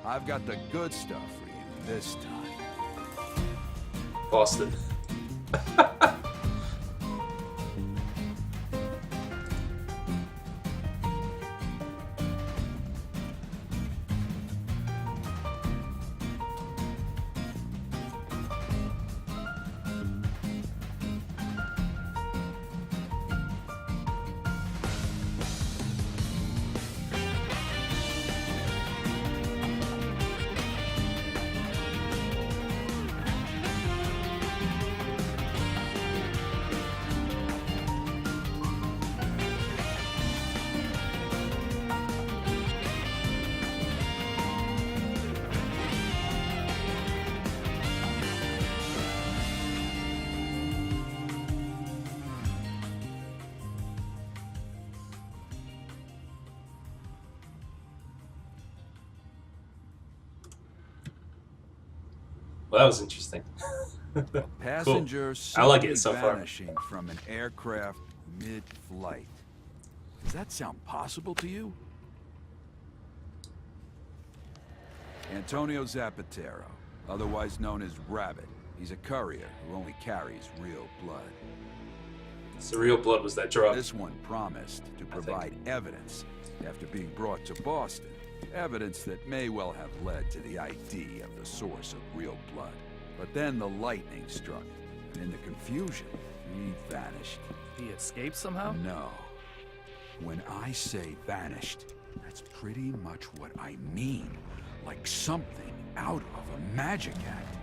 I've got the good stuff for you this time. Boston. Well, that was interesting. Passenger I like it so far. vanishing from an aircraft mid-flight. Does that sound possible to you? Antonio Zapatero, otherwise known as Rabbit. He's a courier who only carries real blood. So real blood was that drug. This one promised to provide evidence after being brought to Boston. Evidence that may well have led to the ID of the source of real blood. But then the lightning struck, and in the confusion, he vanished. He escaped somehow? No. When I say vanished, that's pretty much what I mean. Like something out of a magic act.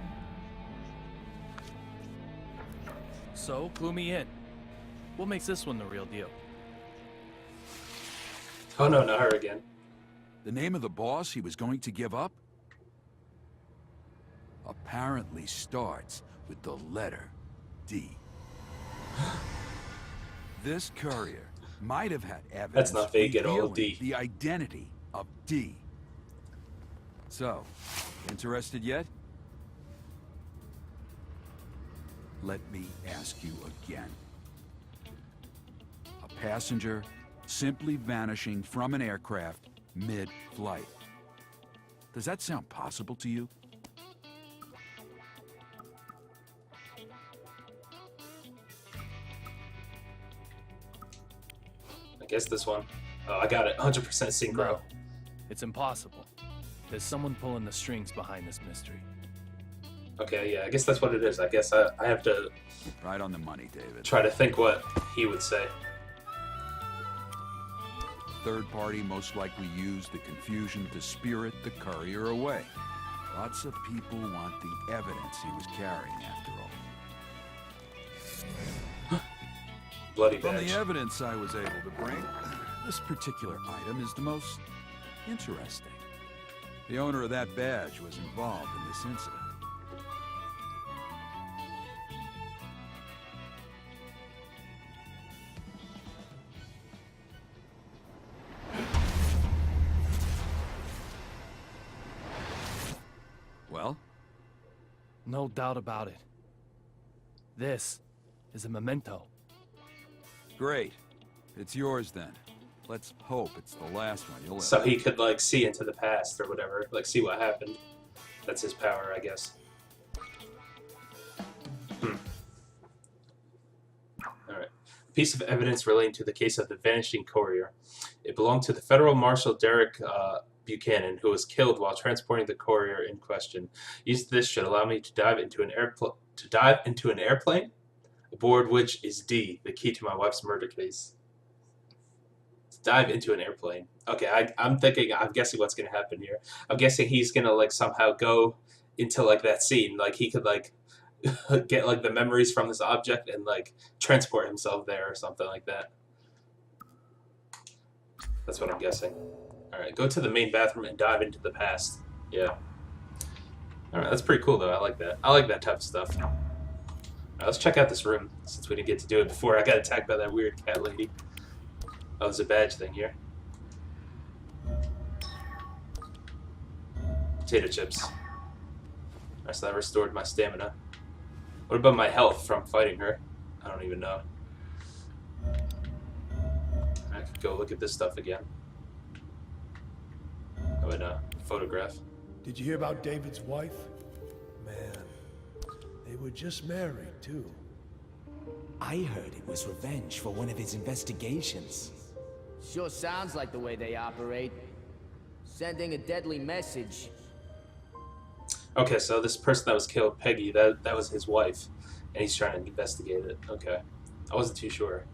So, clue me in. What makes this one the real deal? Oh no, not her again. The name of the boss he was going to give up? Apparently starts with the letter D. This courier might have had evidence That's not vague at all, revealing D. the identity of D. So, interested yet? Let me ask you again. A passenger simply vanishing from an aircraft mid-flight. Does that sound possible to you? I guess this one. Oh, I got it. 100% synchro. No, it's impossible. There's someone pulling the strings behind this mystery. Okay, yeah, I guess that's what it is. I guess I have to Right on the money, David. try to think what he would say. Third party most likely used the confusion to spirit the courier away. Lots of people want the evidence he was carrying after all. Bloody From badge. the evidence I was able to bring, this particular item is the most interesting. The owner of that badge was involved in this incident. Well? No doubt about it. This is a memento. Great. It's yours then. Let's hope it's the last one you'll So ever... he could, like, see into the past or whatever. Like, see what happened. That's his power, I guess. Alright. Piece of evidence relating to the case of the vanishing courier. It belonged to the Federal Marshal Derek Buchanan, who was killed while transporting the courier in question. Use this should allow me to dive into an airplane, aboard which is D, the key to my wife's murder case. Dive into an airplane. Okay, I'm guessing what's gonna happen here. I'm guessing he's gonna like somehow go into like that scene. Like he could like get like the memories from this object and like transport himself there or something like that. That's what I'm guessing. Alright, go to the main bathroom and dive into the past. Yeah. Alright, that's pretty cool though. I like that. I like that type of stuff. Alright, let's check out this room since we didn't get to do it before. I got attacked by that weird cat lady. Oh, there's a badge thing here. Potato chips. Alright, so that restored my stamina. What about my health from fighting her? I don't even know. I could go look at this stuff again. Oh wait, no. Photograph. Did you hear about David's wife? Man, they were just married, too. I heard it was revenge for one of his investigations. Sure sounds like the way they operate. Sending a deadly message. Okay, so this person that was killed, Peggy, that was his wife, and he's trying to investigate it. Okay, I wasn't too sure.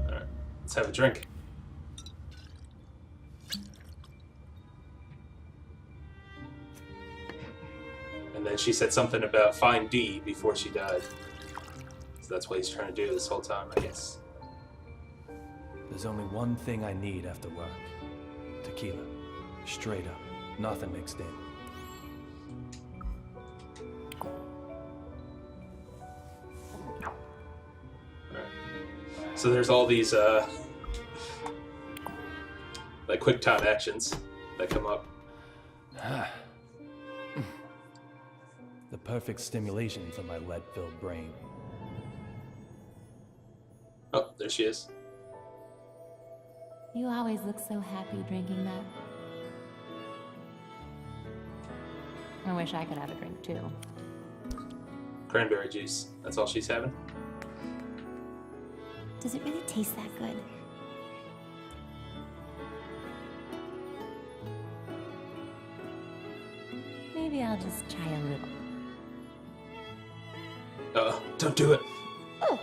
All right, let's have a drink. And then she said something about find D before she died. So that's what he's trying to do this whole time, I guess. There's only one thing I need after work. Tequila. Straight up. Nothing mixed in. Alright. So there's all these, like quick time actions that come up. The perfect stimulation for my lead-filled brain. Oh, there she is. You always look so happy drinking that. I wish I could have a drink too. Cranberry juice. That's all she's having? Does it really taste that good? Maybe I'll just try a little. Don't do it. Oh.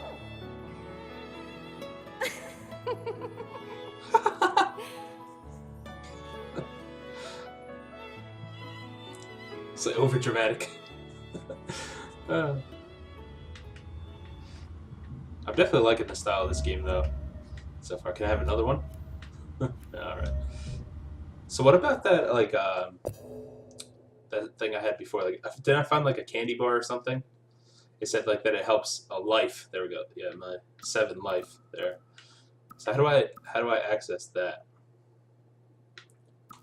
It's like over dramatic. I'm definitely liking the style of this game though. So far, can I have another one? Alright. So what about that, like, that thing I had before? Like, did I find like a candy bar or something? It said like that it helps a life. There we go. Yeah, my 7 life there. So how do I access that?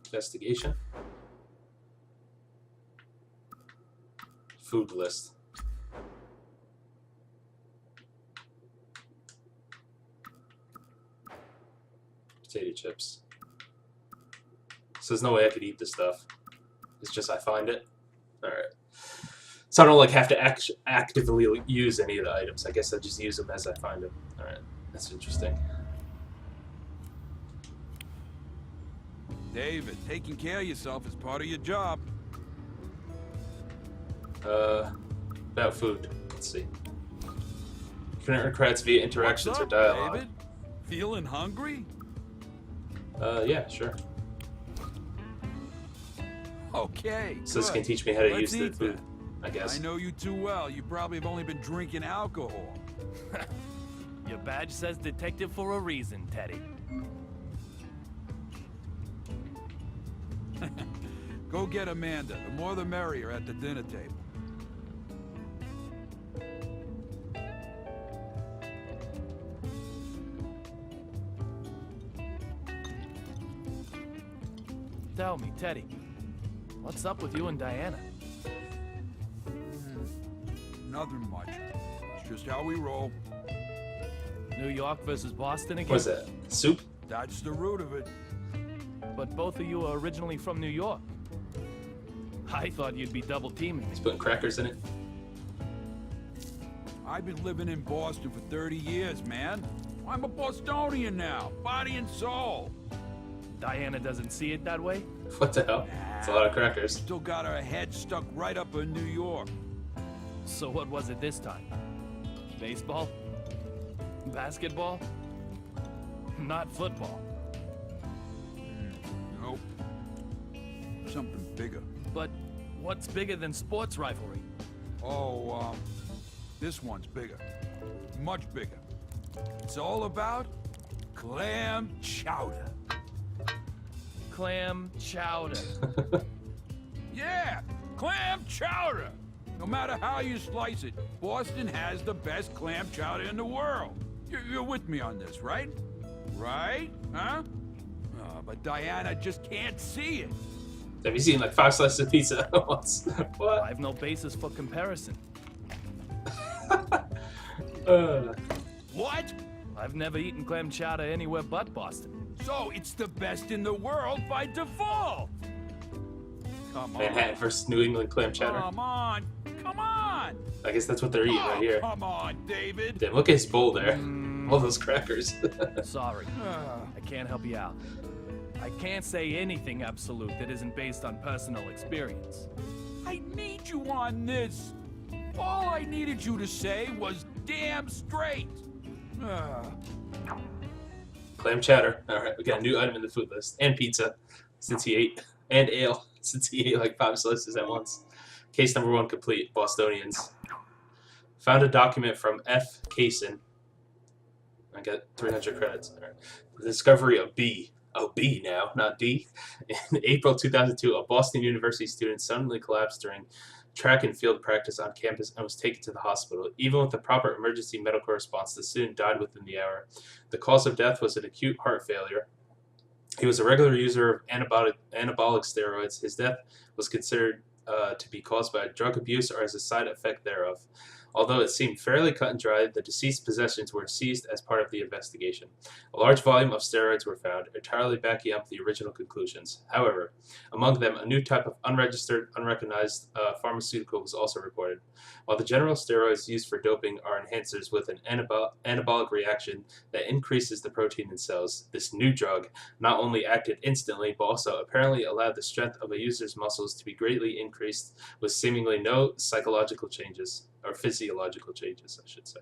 Investigation. Food list. Potato chips. So there's no way I could eat this stuff. It's just I find it. Alright. So I don't like have to actively use any of the items. I guess I just use them as I find them. Alright. That's interesting. David, taking care of yourself is part of your job. About food. Let's see. You can earn credits via interactions What's or up, dialogue. David? Feeling hungry? Yeah, sure. Okay. So this good. can teach me how to Let's use the eat food, then. I guess. I know you too well. You probably have only been drinking alcohol. Your badge says detective for a reason, Teddy. Go get Amanda. The more the merrier at the dinner table. Tell me, Teddy, what's up with you and Diana? Nothing much. It's just how we roll. New York versus Boston again? What's that? Soup? That's the root of it. But both of you are originally from New York. I thought you'd be double teaming me. He's putting crackers in it. I've been living in Boston for 30 years, man. I'm a Bostonian now, body and soul. Diana doesn't see it that way? What the hell? It's a lot of crackers. Still got her head stuck right up in New York. So what was it this time? Baseball? Basketball? Not football. Nope. Something bigger. But what's bigger than sports rivalry? Oh, this one's bigger. Much bigger. It's all about clam chowder. Clam chowder. Yeah, clam chowder. No matter how you slice it, Boston has the best clam chowder in the world. You're with me on this, right? Right? Huh? But Diana just can't see it. Have you seen like 5 slices of pizza at once? What? I have no basis for comparison. What? I've never eaten clam chowder anywhere but Boston. So it's the best in the world by default. Come Manhattan versus New England clam chowder. Come on! Come on! I guess that's what they're eating right here. Come on, David! Damn, look at his bowl there. All those crackers. Sorry, I can't help you out. I can't say anything absolute that isn't based on personal experience. I need you on this. All I needed you to say was damn straight. Clam chowder. Alright, we got a new item in the food list. And pizza, since he ate. And ale, since he ate like 5 slices at once. Case number 1 complete. Bostonians. Found a document from F. Kaysen. I got 300 credits. Right. The discovery of B. Oh, B now, not D. In April 2002, a Boston University student suddenly collapsed during track and field practice on campus and was taken to the hospital. Even with the proper emergency medical response, the student died within the hour. The cause of death was an acute heart failure. He was a regular user of anabolic steroids. His death was considered to be caused by drug abuse or as a side effect thereof. Although it seemed fairly cut and dry, the deceased's possessions were seized as part of the investigation. A large volume of steroids were found, entirely backing up the original conclusions. However, among them, a new type of unregistered, unrecognized pharmaceutical was also reported. While the general steroids used for doping are enhancers with an anabolic reaction that increases the protein in cells, this new drug not only acted instantly, but also apparently allowed the strength of a user's muscles to be greatly increased with seemingly no psychological changes. Or physiological changes, I should say.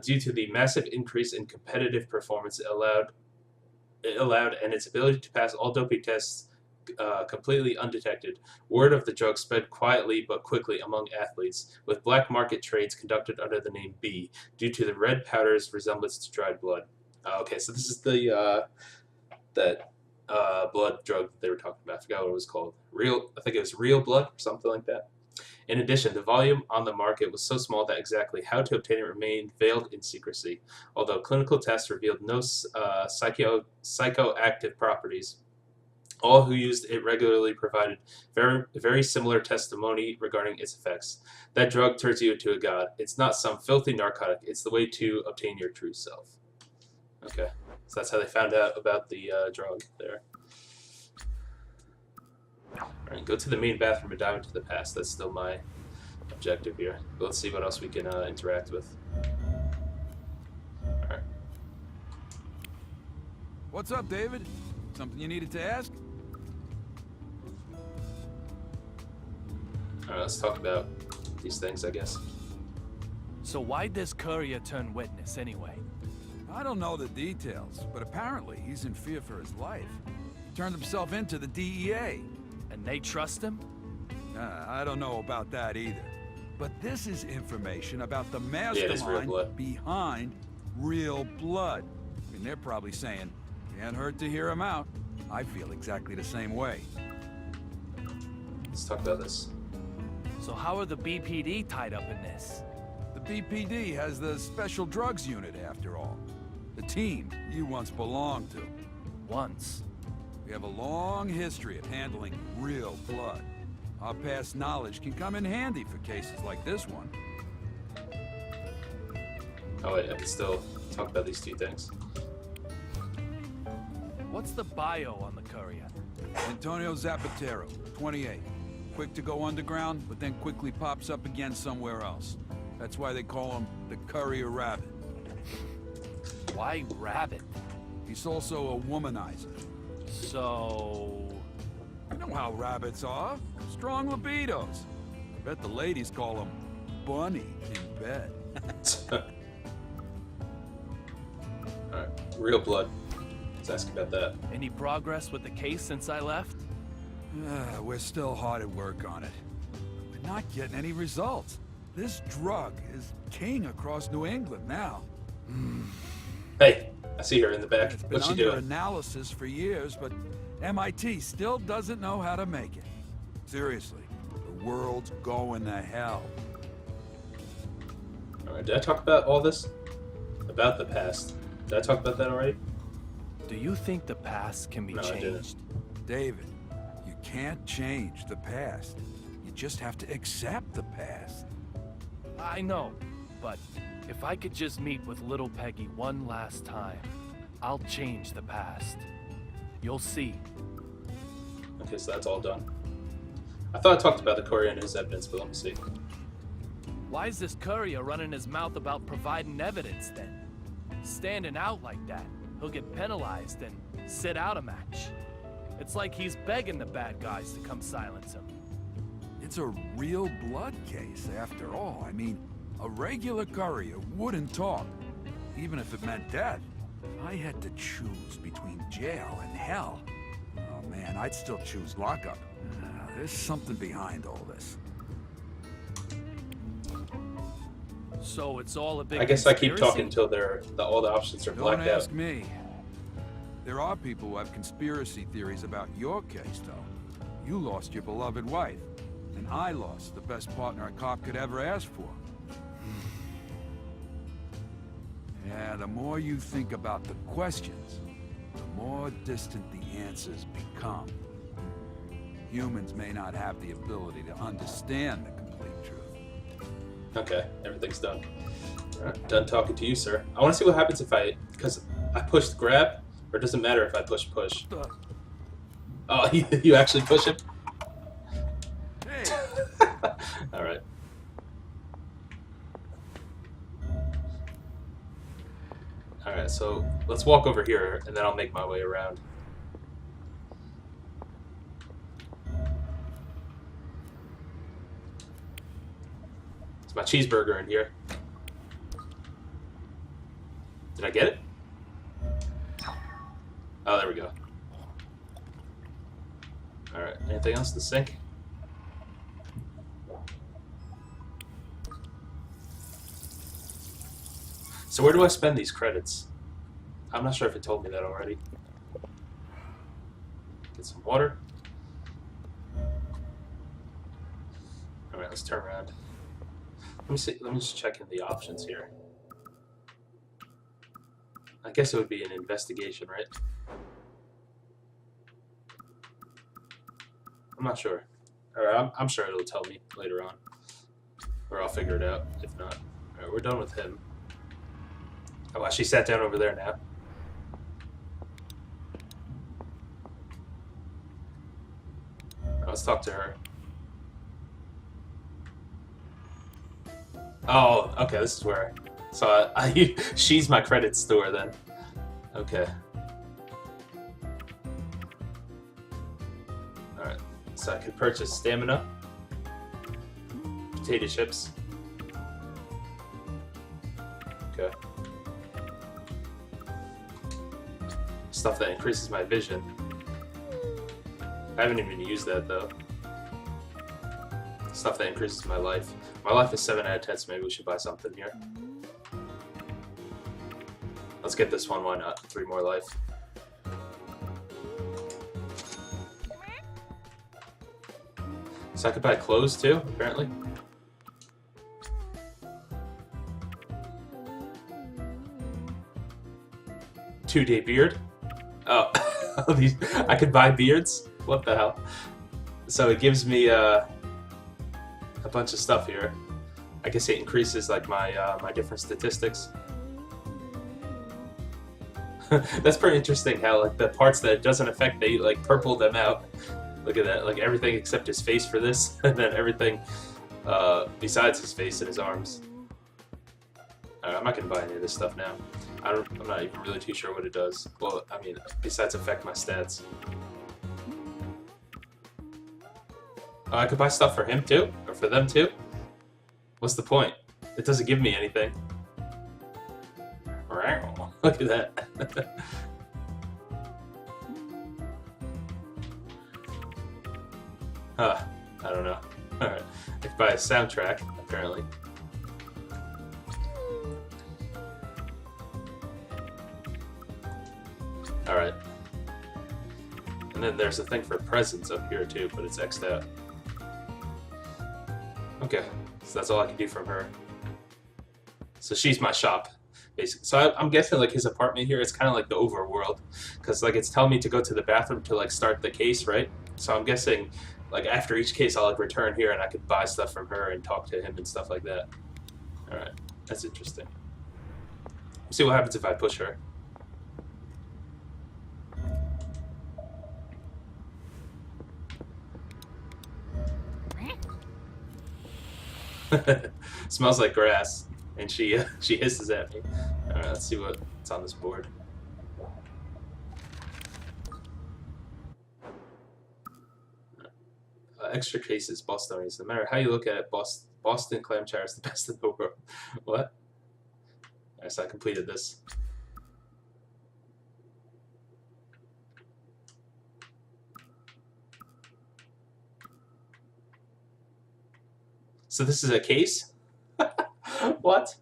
Due to the massive increase in competitive performance it allowed and its ability to pass all doping tests completely undetected, word of the drug spread quietly but quickly among athletes, with black market trades conducted under the name B, due to the red powder's resemblance to dried blood. Okay, so this is the blood drug that they were talking about. I forgot what it was called. I think it was real blood or something like that. In addition, the volume on the market was so small that exactly how to obtain it remained veiled in secrecy. Although clinical tests revealed no psychoactive properties, all who used it regularly provided very similar testimony regarding its effects. That drug turns you into a god. It's not some filthy narcotic. It's the way to obtain your true self. Okay, so that's how they found out about the drug there. Alright, go to the main bathroom and dive into the past. That's still my objective here. But let's see what else we can interact with. Alright. What's up, David? Something you needed to ask? Alright, let's talk about these things, I guess. So why'd this courier turn witness anyway? I don't know the details, but apparently he's in fear for his life. He turned himself into the DEA. And they trust him? I don't know about that either. But this is information about the Yeah, it is real mastermind blood. behind Real Blood. I mean, they're probably saying, can't hurt to hear him out. I feel exactly the same way. Let's talk about this. So how are the BPD tied up in this? The BPD has the Special Drugs Unit, after all. The team you once belonged to. Once. We have a long history of handling real blood. Our past knowledge can come in handy for cases like this one. Oh wait, I can still talk about these two things. What's the bio on the courier? Antonio Zapatero, 28. Quick to go underground, but then quickly pops up again somewhere else. That's why they call him the Courier Rabbit. Why rabbit? He's also a womanizer. So... You know how rabbits are. Strong libidos. I bet the ladies call him Bunny in bed. Alright, Real Blood. Let's ask about that. Any progress with the case since I left? We're still hard at work on it. We're not getting any results. This drug is king across New England now. Hey, I see her in the back. It's been What's she under doing? analysis for years, but MIT still doesn't know how to make it. Seriously, the world's going to hell. Alright, did I talk about all this? About the past. Did I talk about that already? Do you think the past can be No, I didn't. changed? David, you can't change the past. You just have to accept the past. I know, but if I could just meet with little Peggy one last time, I'll change the past. You'll see. Okay, so that's all done. I thought I talked about the courier and his evidence, but let me see. Why is this courier running his mouth about providing evidence then? Standing out like that, he'll get penalized and sit out a match. It's like he's begging the bad guys to come silence him. It's a real blood case, after all. I mean, a regular courier wouldn't talk, even if it meant death. If I had to choose between jail and hell, oh man, I'd still choose lockup. There's something behind all this. So it's all a big I guess I keep conspiracy? talking until all the options are Don't blacked out. ask me. There are people who have conspiracy theories about your case, though. You lost your beloved wife, and I lost the best partner a cop could ever ask for. Yeah, the more you think about the questions, the more distant the answers become. Humans may not have the ability to understand the complete truth. Okay, everything's done. Alright, done talking to you, sir. I want to see what happens if because I pushed grab, or it doesn't matter if I push. Oh, you actually push him? Hey! Alright. Alright, so let's walk over here, and then I'll make my way around. It's my cheeseburger in here. Did I get it? Oh, there we go. Alright, anything else to sink? So where do I spend these credits? I'm not sure if it told me that already. Get some water. Alright, let's turn around. Let me see. Let me just check in the options here. I guess it would be an investigation, right? I'm not sure. Alright, I'm sure it'll tell me later on. Or I'll figure it out, if not. Alright, we're done with him. Oh, she sat down over there now. Let's talk to her. Oh, okay, this is where. So she's my credit store then. Okay. Alright, so I could purchase stamina, potato chips. Okay. Stuff that increases my vision. I haven't even used that though. Stuff that increases my life. My life is 7 out of 10, so maybe we should buy something here. Let's get this one, why not? 3 more life. So I could buy clothes too, apparently. Two-day beard? Oh, I could buy beards? What the hell? So it gives me a bunch of stuff here. I guess it increases like my my different statistics. That's pretty interesting how like the parts that it doesn't affect, they like purple them out. Look at that, like everything except his face for this, and then everything besides his face and his arms. I'm not gonna buy any of this stuff now. I'm not even really too sure what it does. Well, I mean, besides affect my stats. Oh, I could buy stuff for him too? Or for them too? What's the point? It doesn't give me anything. Look at that. I don't know. Alright. I could buy a soundtrack, apparently. Alright. And then there's a thing for presents up here too, but it's X'd out. Okay, so that's all I can do from her. So she's my shop, basically. So I'm guessing like his apartment here is kind of like the overworld, because like it's telling me to go to the bathroom to like start the case, right? So I'm guessing like after each case I'll like return here and I could buy stuff from her and talk to him and stuff like that. Alright, that's interesting. We'll see what happens if I push her. Smells like grass, and she hisses at me. All right, let's see what's on this board. Extra cases, Bostonians. No matter how you look at it, Boston clam chowder is the best in the world. What? Alright, so I completed this. So this is a case? What?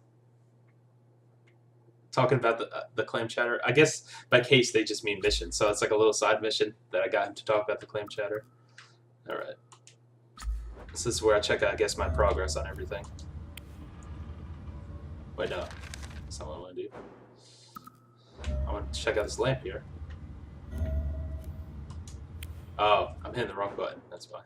Talking about the clam chowder? I guess by case they just mean mission. So it's like a little side mission that I got him to talk about the clam chowder. Alright. This is where I check, I guess, my progress on everything. Wait, no. That's not what I want to do. I want to check out this lamp here. Oh, I'm hitting the wrong button. That's why.